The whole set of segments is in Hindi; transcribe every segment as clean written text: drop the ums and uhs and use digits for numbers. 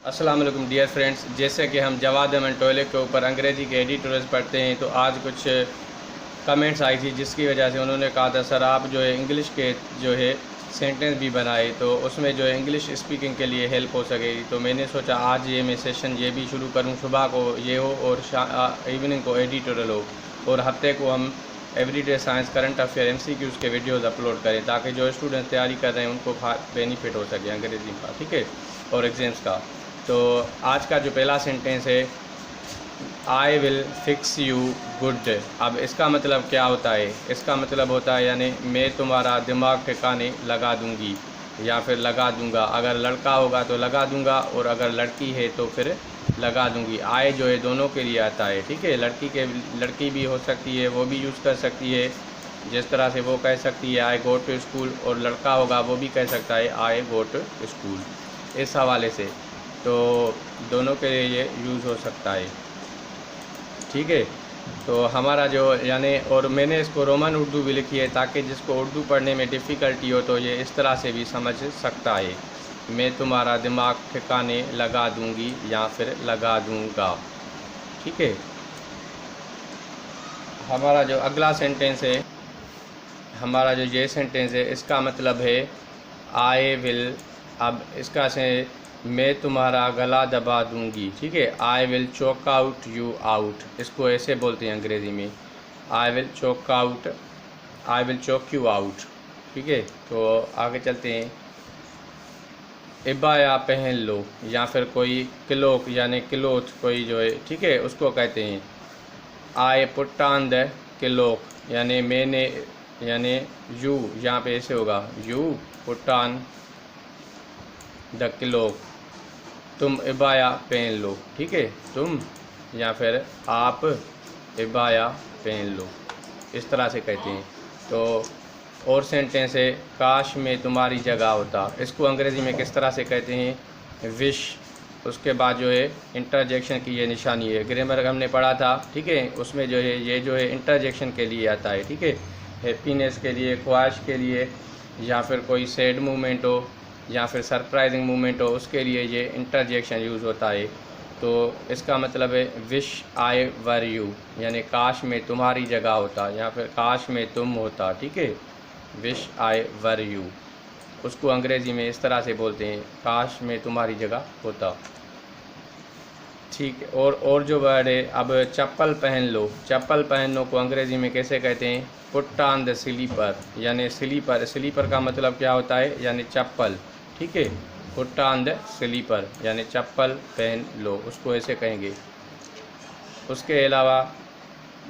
अस्सलाम वालेकुम डियर फ्रेंड्स। जैसे कि हम जवाद अहमद टोले के ऊपर अंग्रेज़ी के एडिटोरियल्स पढ़ते हैं, तो आज कुछ कमेंट्स आई थी जिसकी वजह से उन्होंने कहा था सर आप जो है इंग्लिश के जो है सेंटेंस भी बनाए तो उसमें जो है इंग्लिश स्पीकिंग के लिए हेल्प हो सकेगी। तो मैंने सोचा आज ये मैं सेशन ये भी शुरू करूं, सुबह को ये हो और इवनिंग को एडिटोरियल हो, और हफ्ते को हम everyday science current affair MCQs के वीडियोज़ अपलोड करें ताकि जो स्टूडेंट्स तैयारी कर रहे हैं उनको बेनिफिट हो सके अंग्रेज़ी का, ठीक है, और एग्ज़ाम्स का। तो आज का जो पहला सेंटेंस है, I will fix you good. अब इसका मतलब क्या होता है? इसका मतलब होता है यानी मैं तुम्हारा दिमाग ठिकाने लगा दूंगी या फिर लगा दूंगा। अगर लड़का होगा तो लगा दूंगा और अगर लड़की है तो फिर लगा दूंगी। आई जो है दोनों के लिए आता है, ठीक है। लड़की भी हो सकती है, वो भी यूज़ कर सकती है, जिस तरह से वो कह सकती है आई गो टू स्कूल, और लड़का होगा वो भी कह सकता है आई गो टू स्कूल। इस हवाले से तो दोनों के लिए ये यूज़ हो सकता है, ठीक है। तो हमारा जो यानी, और मैंने इसको रोमन उर्दू भी लिखी है ताकि जिसको उर्दू पढ़ने में डिफ़िकल्टी हो तो ये इस तरह से भी समझ सकता है। मैं तुम्हारा दिमाग ठिकाने लगा दूंगी या फिर लगा दूंगा, ठीक है। हमारा जो अगला सेंटेंस है, हमारा जो ये सेंटेंस है, इसका मतलब है आई विल। अब इसका से मैं तुम्हारा गला दबा दूंगी, ठीक है। I will choke out you out, इसको ऐसे बोलते हैं अंग्रेज़ी में, I will choke out, I will choke you out, ठीक है। तो आगे चलते हैं। इबाया पहन लो या फिर कोई क्लोक यानी क्लोथ कोई जो है, ठीक है, उसको कहते हैं I put on the cloak, यानी मैंने, यानी यू यहाँ पे ऐसे होगा, you put on the cloak, तुम इबाया पहन लो, ठीक है, तुम या फिर आप इबाया पहन लो, इस तरह से कहते हैं। तो और सेंटेंस है काश में तुम्हारी जगह होता, इसको अंग्रेज़ी में किस तरह से कहते हैं? विश। उसके बाद जो है इंटरजेक्शन की ये निशानी है, ग्रामर हमने पढ़ा था, ठीक है, उसमें जो है ये जो है इंटरजेक्शन के लिए आता है, ठीक है। हैप्पीनेस के लिए, ख्वाहिश के लिए, या फिर कोई सैड मूवमेंट हो या फिर सरप्राइजिंग मूवमेंट हो, उसके लिए ये इंटरजेक्शन यूज़ होता है। तो इसका मतलब है विश आई वर यू, यानी काश में तुम्हारी जगह होता या फिर काश में तुम होता, ठीक है। विश आई वर यू, उसको अंग्रेज़ी में इस तरह से बोलते हैं काश में तुम्हारी जगह होता, ठीक है। और जो वर्ड है, अब चप्पल पहन लो, चप्पल पहनने को अंग्रेज़ी में कैसे कहते हैं? पुट ऑन द स्लीपर, यानी स्लीपर, स्लीपर का मतलब क्या होता है? यानी चप्पल, ठीक है। पुट ऑन द स्लीपर यानी चप्पल पहन लो, उसको ऐसे कहेंगे। उसके अलावा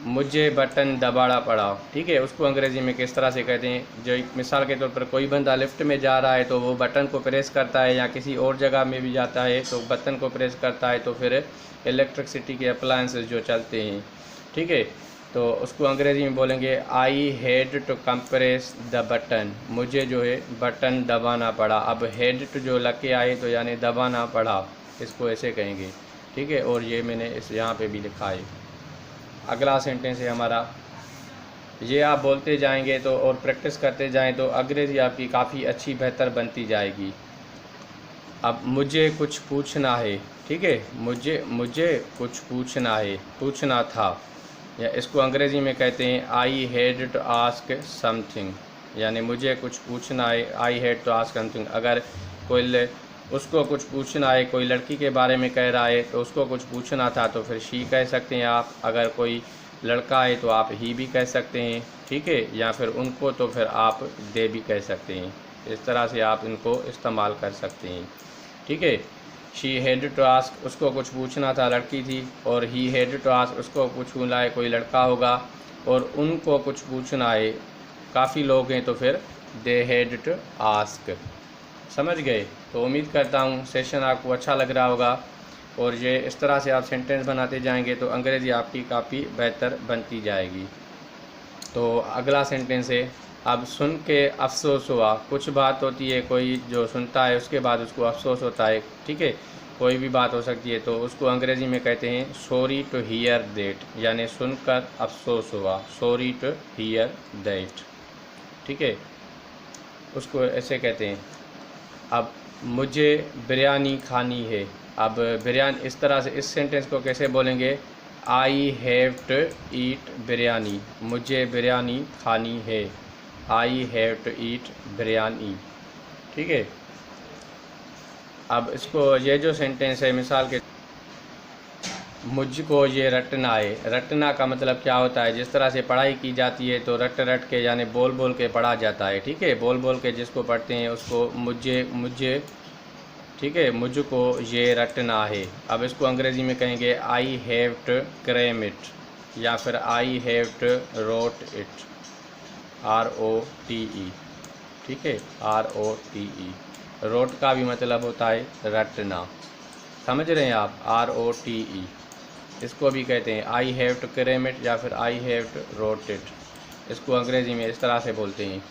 मुझे बटन दबाना पड़ा, ठीक है, उसको अंग्रेज़ी में किस तरह से कहते हैं? जो मिसाल के तौर पर कोई बंदा लिफ्ट में जा रहा है तो वो बटन को प्रेस करता है, या किसी और जगह में भी जाता है तो बटन को प्रेस करता है, तो फिर इलेक्ट्रिसिटी के अप्लायंसेस जो चलते हैं, ठीक है, तो उसको अंग्रेज़ी में बोलेंगे I had to compress the button, मुझे जो है बटन दबाना पड़ा। अब हैड टू जो लग के आए तो यानी दबाना पड़ा, इसको ऐसे कहेंगे, ठीक है। और ये मैंने इस यहाँ पे भी लिखा है। अगला सेंटेंस है हमारा, ये आप बोलते जाएंगे तो और प्रैक्टिस करते जाएं तो अंग्रेज़ी आपकी काफ़ी अच्छी बेहतर बनती जाएगी। अब मुझे कुछ पूछना है, ठीक है, मुझे कुछ पूछना है, पूछना था, या इसको अंग्रेज़ी में कहते हैं I had to ask something, यानी मुझे कुछ पूछना है, I had to ask something. अगर कोई उसको कुछ पूछना है, कोई लड़की के बारे में कह रहा है तो उसको कुछ पूछना था तो फिर शी कह सकते हैं आप। अगर कोई लड़का है तो आप ही भी कह सकते हैं, ठीक है, या फिर उनको तो फिर आप दे भी कह सकते हैं। इस तरह से आप इनको इस्तेमाल कर सकते हैं, ठीक है। शी हैड टू आस्क, उसको कुछ पूछना था, लड़की थी, और ही हैड टू आस्क, उसको कुछ पूछना है, कोई लड़का होगा, और उनको कुछ पूछना है, काफ़ी लोग हैं तो फिर दे हैड टू आस्क। समझ गए? तो उम्मीद करता हूँ सेशन आपको अच्छा लग रहा होगा, और ये इस तरह से आप सेंटेंस बनाते जाएंगे तो अंग्रेज़ी आपकी काफ़ी बेहतर बनती जाएगी। तो अगला सेंटेंस है, अब सुन के अफसोस हुआ। कुछ बात होती है, कोई जो सुनता है उसके बाद उसको अफसोस होता है, ठीक है, कोई भी बात हो सकती है, तो उसको अंग्रेज़ी में कहते हैं सॉरी टू हियर दैट, यानी सुनकर अफसोस हुआ, सॉरी टू हियर दैट, ठीक है, उसको ऐसे कहते हैं। अब मुझे बिरयानी खानी है, अब बिरयानी, इस तरह से इस सेंटेंस को कैसे बोलेंगे? I have to eat biryani, मुझे बिरयानी खानी है। I have to eat biryani, ठीक है। अब इसको, ये जो सेंटेंस है, मिसाल के मुझको ये रटना है, रटना का मतलब क्या होता है? जिस तरह से पढ़ाई की जाती है तो रट रट के यानी बोल बोल के पढ़ा जाता है, ठीक है। बोल बोल के जिसको पढ़ते हैं उसको मुझे, ठीक है, मुझको ये रटना है। अब इसको अंग्रेज़ी में कहेंगे I have to cram it, या फिर I have to rote it, ROTE, ठीक है, ROTE। रोट का भी मतलब होता है रटना, समझ रहे हैं आप? ROTE, इसको भी कहते हैं I have to cram it या फिर I have to rote it. इसको अंग्रेज़ी में इस तरह से बोलते हैं।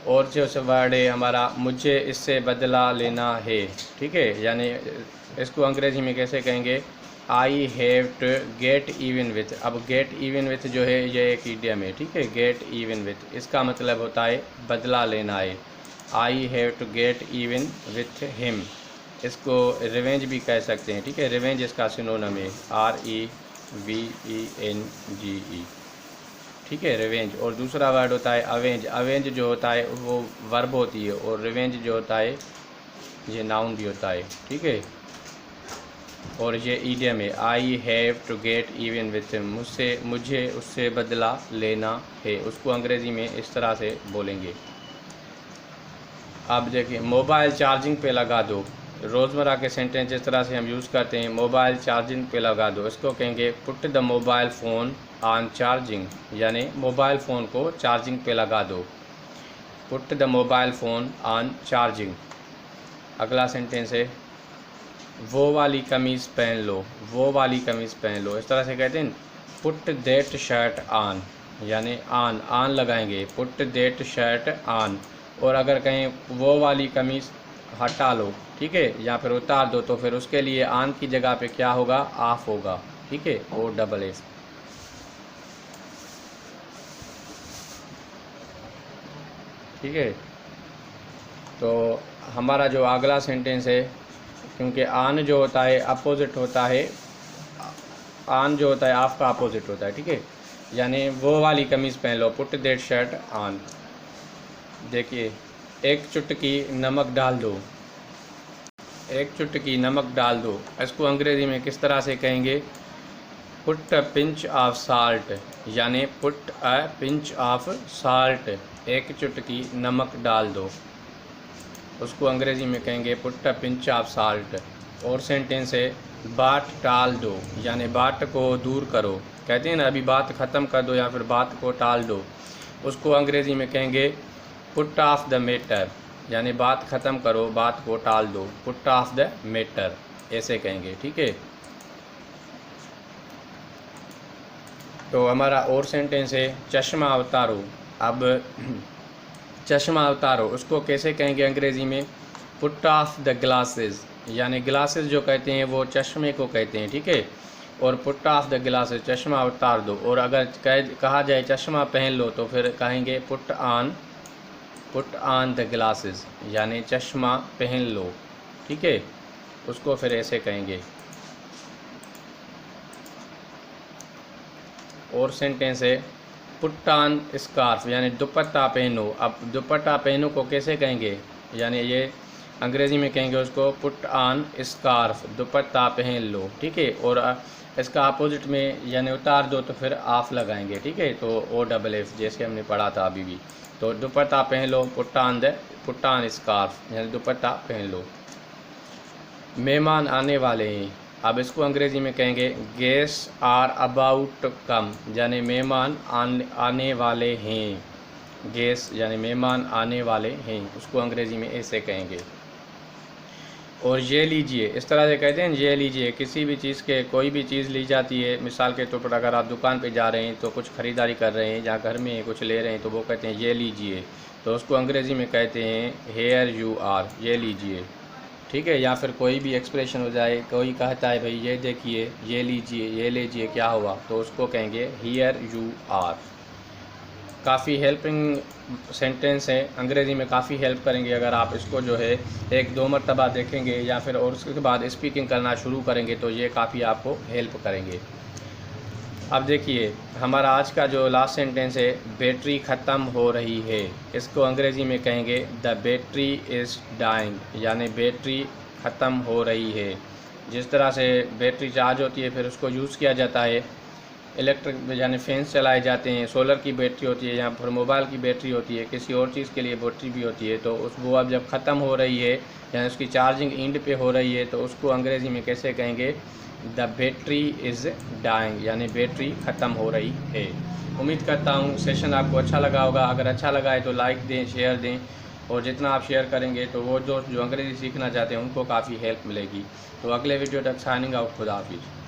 और जो वर्ड है हमारा, मुझे इससे बदला लेना है, ठीक है, यानी इसको अंग्रेज़ी में कैसे कहेंगे? I have to get even with. अब गेट इवन विथ जो है ये एक इडियम है, ठीक है। गेट इवन विथ, इसका मतलब होता है बदला लेना है। I have to get even with him, इसको रिवेंज भी कह सकते हैं, ठीक है। रिवेंज इसका सिनोनिम है, REVENGE, ठीक है, रिवेंज। और दूसरा वर्ड होता है अवेंज। अवेंज जो होता है वो वर्ब होती है, और रिवेंज जो होता है ये नाउन भी होता है, ठीक है। और ये ईडियम है, I have to get even with him, मुझे उससे बदला लेना है। उसको अंग्रेज़ी में इस तरह से बोलेंगे। अब देखिए, मोबाइल चार्जिंग पे लगा दो। रोज़मर्रा के सेंटेंस जिस तरह से हम यूज़ करते हैं, मोबाइल चार्जिंग पे लगा दो, इसको कहेंगे put the mobile phone on charging, यानी मोबाइल फ़ोन को चार्जिंग पे लगा दो। Put the mobile phone on charging. अगला सेंटेंस है वो वाली कमीज़ पहन लो, वो वाली कमीज़ पहन लो, इस तरह से कहते हैं पुट दैट शर्ट ऑन, यानी ऑन लगाएंगे, पुट दैट शर्ट ऑन। और अगर कहें वो वाली कमीज़ हटा लो, ठीक है, या फिर उतार दो, तो फिर उसके लिए ऑन की जगह पे क्या होगा? ऑफ होगा, ठीक है, OFF। ठीक है। तो हमारा जो अगला सेंटेंस है, क्योंकि ऑन जो होता है अपोजिट होता है, ऑन जो होता है ऑफ का अपोजिट होता है, ठीक है, यानी वो वाली कमीज़ पहन लो, पुट दैट शर्ट ऑन। देखिए, एक चुटकी नमक डाल दो, एक चुटकी नमक डाल दो, इसको अंग्रेज़ी में किस तरह से कहेंगे? Put a pinch of salt, यानी put a pinch of salt, एक चुटकी नमक डाल दो, उसको अंग्रेज़ी में कहेंगे put a pinch of salt. और सेंटेंस है बात टाल दो, यानी बात को दूर करो, कहते हैं ना अभी बात ख़त्म कर दो या फिर बात को टाल दो, उसको अंग्रेज़ी में कहेंगे पुट ऑफ द मैटर, यानी बात ख़त्म करो, बात को टाल दो, पुट ऑफ द मैटर, ऐसे कहेंगे, ठीक है। तो हमारा और सेंटेंस है चश्मा उतारो। अब चश्मा उतारो, उसको कैसे कहेंगे अंग्रेज़ी में? पुट ऑफ द ग्लासेस, यानी ग्लासेस जो कहते हैं वो चश्मे को कहते हैं, ठीक है। और पुट ऑफ द ग्लासेस, चश्मा उतार दो। और अगर कहा जाए चश्मा पहन लो, तो फिर कहेंगे पुट ऑन द ग्लासेस, यानी चश्मा पहन लो, ठीक है, उसको फिर ऐसे कहेंगे। और सेंटेंस है पुट ऑन स्कार्फ, यानी दुपट्टा पहनो। अब दुपट्टा पहनो को कैसे कहेंगे? यानी ये अंग्रेज़ी में कहेंगे उसको पुट ऑन स्कार्फ, दुपट्टा पहन लो, ठीक है। और इसका अपोजिट में यानी उतार दो तो फिर ऑफ लगाएंगे, ठीक है। तो OFF जैसे हमने पढ़ा था अभी भी। तो दुपट्टा पहन लो, पुट ऑन स्कार्फ, यानी दुपट्टा पहन लो। मेहमान आने वाले हैं, अब इसको अंग्रेज़ी में कहेंगे guest are about to come, यानी मेहमान आने वाले हैं, गेस्ट यानी मेहमान आने वाले हैं, उसको अंग्रेज़ी में ऐसे कहेंगे। और ये लीजिए, इस तरह से कहते हैं ये लीजिए, किसी भी चीज़ के कोई भी चीज़ ली जाती है, मिसाल के तौर पर अगर आप दुकान पे जा रहे हैं तो कुछ ख़रीदारी कर रहे हैं या घर में कुछ ले रहे हैं तो वो कहते हैं ये लीजिए, तो उसको अंग्रेज़ी में कहते हैं हेयर यू आर, ये लीजिए, ठीक है। या फिर कोई भी एक्सप्रेशन हो जाए, कोई कहता है भाई ये देखिए, ये लीजिए, ये लीजिए, क्या हुआ, तो उसको कहेंगे हियर यू आर। काफ़ी हेल्पिंग सेंटेंस है, अंग्रेज़ी में काफ़ी हेल्प करेंगे अगर आप इसको जो है 1-2 मरतबा देखेंगे या फिर और उसके बाद स्पीकिंग करना शुरू करेंगे तो ये काफ़ी आपको हेल्प करेंगे। अब देखिए हमारा आज का जो लास्ट सेंटेंस है, बैटरी ख़त्म हो रही है, इसको अंग्रेज़ी में कहेंगे द बैटरी इज़ डाइंग, यानी बैटरी ख़त्म हो रही है। जिस तरह से बैटरी चार्ज होती है फिर उसको यूज़ किया जाता है, इलेक्ट्रिक यानी फैंस चलाए जाते हैं, सोलर की बैटरी होती है या फिर मोबाइल की बैटरी होती है, किसी और चीज़ के लिए बैटरी भी होती है, तो वो अब जब ख़त्म हो रही है यानी उसकी चार्जिंग एंड पे हो रही है तो उसको अंग्रेज़ी में कैसे कहेंगे, द बैटरी इज़ डाइंग, यानी बैटरी ख़त्म हो रही है। उम्मीद करता हूँ सेशन आपको अच्छा लगा होगा। अगर अच्छा लगा है तो लाइक दें, शेयर दें, और जितना आप शेयर करेंगे तो वो जो अंग्रेज़ी सीखना चाहते हैं उनको काफ़ी हेल्प मिलेगी। तो अगले वीडियो तक साइनिंग आउट, खुदा हाफिज़।